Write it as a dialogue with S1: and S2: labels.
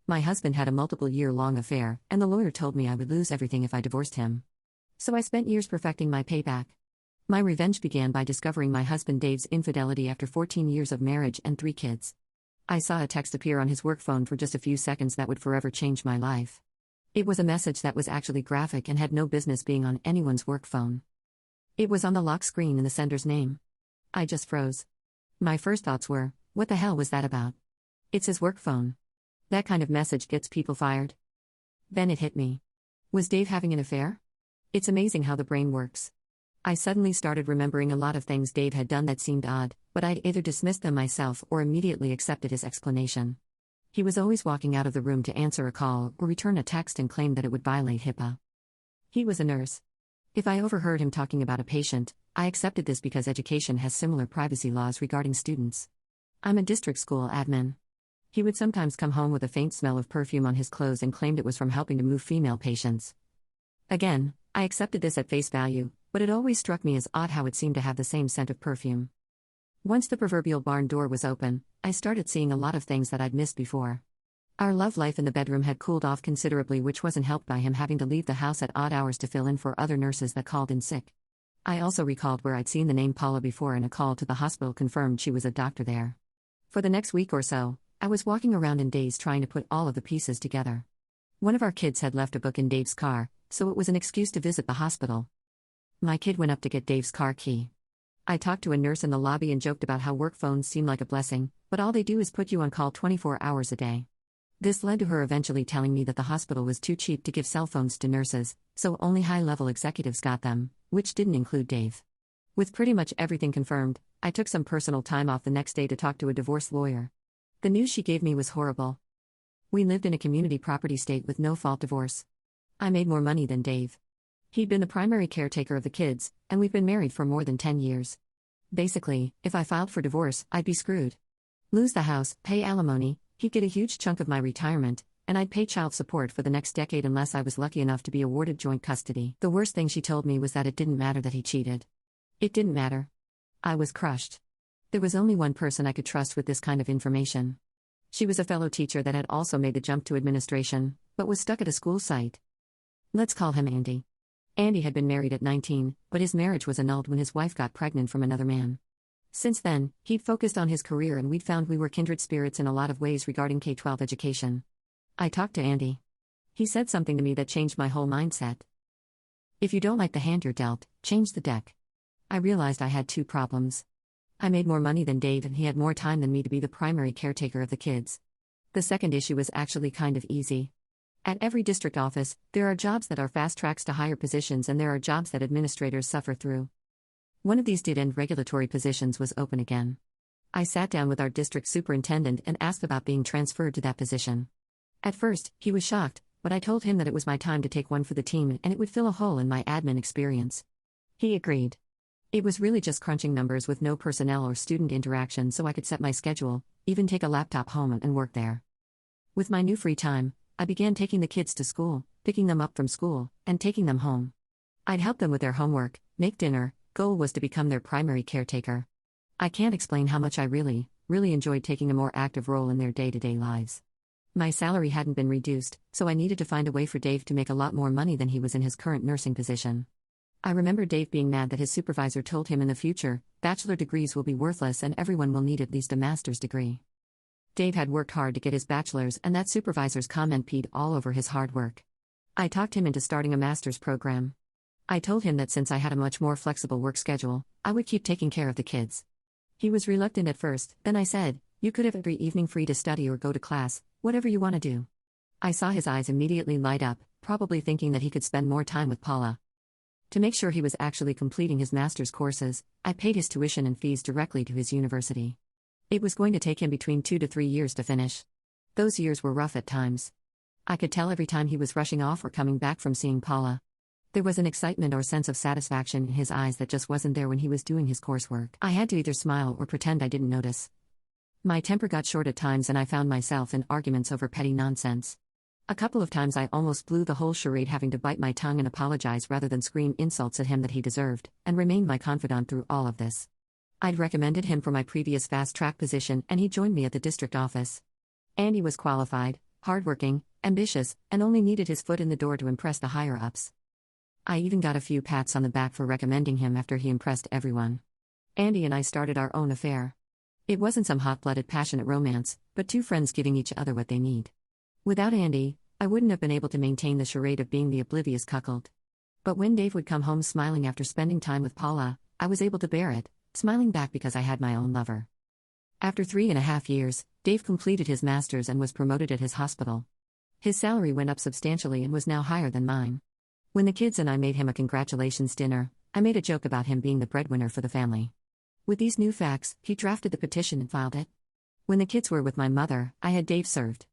S1: My husband had a multiple-year-long affair, and the lawyer told me I would lose everything if I divorced him. So I spent years perfecting my payback. My revenge began by discovering my husband Dave's infidelity after 14 years of marriage and 3 kids. I saw a text appear on his work phone for just a few seconds that would forever change my life. It was a message that was actually graphic and had no business being on anyone's work phone. It was on the lock screen in the sender's name. I just froze. My first thoughts were, what the hell was that about? It's his work phone. That kind of message gets people fired. Then it hit me. Was Dave having an affair? It's amazing how the brain works. I suddenly started remembering a lot of things Dave had done that seemed odd, but I'd either dismissed them myself or immediately accepted his explanation. He was always walking out of the room to answer a call or return a text and claim that it would violate HIPAA. He was a nurse. If I overheard him talking about a patient, I accepted this because education has similar privacy laws regarding students. I'm a district school admin. He would sometimes come home with a faint smell of perfume on his clothes and claimed it was from helping to move female patients. Again, I accepted this at face value, but it always struck me as odd how it seemed to have the same scent of perfume. Once the proverbial barn door was open, I started seeing a lot of things that I'd missed before. Our love life in the bedroom had cooled off considerably, which wasn't helped by him having to leave the house at odd hours to fill in for other nurses that called in sick. I also recalled where I'd seen the name Paula before, and a call to the hospital confirmed she was a doctor there. For the next week or so, I was walking around in daze trying to put all of the pieces together. One of our kids had left a book in Dave's car, so it was an excuse to visit the hospital. My kid went up to get Dave's car key. I talked to a nurse in the lobby and joked about how work phones seem like a blessing, but all they do is put you on call 24 hours a day. This led to her eventually telling me that the hospital was too cheap to give cell phones to nurses, so only high-level executives got them, which didn't include Dave. With pretty much everything confirmed, I took some personal time off the next day to talk to a divorce lawyer. The news she gave me was horrible. We lived in a community property state with no-fault divorce. I made more money than Dave. He'd been the primary caretaker of the kids, and we've been married for more than 10 years. Basically, if I filed for divorce, I'd be screwed. Lose the house, pay alimony, he'd get a huge chunk of my retirement, and I'd pay child support for the next decade unless I was lucky enough to be awarded joint custody. The worst thing she told me was that it didn't matter that he cheated. It didn't matter. I was crushed. There was only one person I could trust with this kind of information. She was a fellow teacher that had also made the jump to administration, but was stuck at a school site. Let's call him Andy. Andy had been married at 19, but his marriage was annulled when his wife got pregnant from another man. Since then, he'd focused on his career, and we'd found we were kindred spirits in a lot of ways regarding K-12 education. I talked to Andy. He said something to me that changed my whole mindset. If you don't like the hand you're dealt, change the deck. I realized I had 2 problems. I made more money than Dave, and he had more time than me to be the primary caretaker of the kids. The second issue was actually kind of easy. At every district office, there are jobs that are fast tracks to higher positions, and there are jobs that administrators suffer through. One of these dead-end regulatory positions was open again. I sat down with our district superintendent and asked about being transferred to that position. At first, he was shocked, but I told him that it was my time to take one for the team and it would fill a hole in my admin experience. He agreed. It was really just crunching numbers with no personnel or student interaction, so I could set my schedule, even take a laptop home and work there. With my new free time, I began taking the kids to school, picking them up from school, and taking them home. I'd help them with their homework, make dinner. Goal was to become their primary caretaker. I can't explain how much I really enjoyed taking a more active role in their day-to-day lives. My salary hadn't been reduced, so I needed to find a way for Dave to make a lot more money than he was in his current nursing position. I remember Dave being mad that his supervisor told him in the future, bachelor degrees will be worthless and everyone will need at least a master's degree. Dave had worked hard to get his bachelor's, and that supervisor's comment peed all over his hard work. I talked him into starting a master's program. I told him that since I had a much more flexible work schedule, I would keep taking care of the kids. He was reluctant at first, then I said, you could have every evening free to study or go to class, whatever you want to do. I saw his eyes immediately light up, probably thinking that he could spend more time with Paula. To make sure he was actually completing his master's courses, I paid his tuition and fees directly to his university. It was going to take him between 2 to 3 years to finish. Those years were rough at times. I could tell every time he was rushing off or coming back from seeing Paula. There was an excitement or sense of satisfaction in his eyes that just wasn't there when he was doing his coursework. I had to either smile or pretend I didn't notice. My temper got short at times, and I found myself in arguments over petty nonsense. A couple of times I almost blew the whole charade, having to bite my tongue and apologize rather than scream insults at him that he deserved, and remained my confidant through all of this. I'd recommended him for my previous fast-track position, and he joined me at the district office. Andy was qualified, hardworking, ambitious, and only needed his foot in the door to impress the higher-ups. I even got a few pats on the back for recommending him after he impressed everyone. Andy and I started our own affair. It wasn't some hot-blooded passionate romance, but two friends giving each other what they need. Without Andy, I wouldn't have been able to maintain the charade of being the oblivious cuckold. But when Dave would come home smiling after spending time with Paula, I was able to bear it, smiling back because I had my own lover. After 3.5 years, Dave completed his master's and was promoted at his hospital. His salary went up substantially and was now higher than mine. When the kids and I made him a congratulations dinner, I made a joke about him being the breadwinner for the family. With these new facts, he drafted the petition and filed it. When the kids were with my mother, I had Dave served.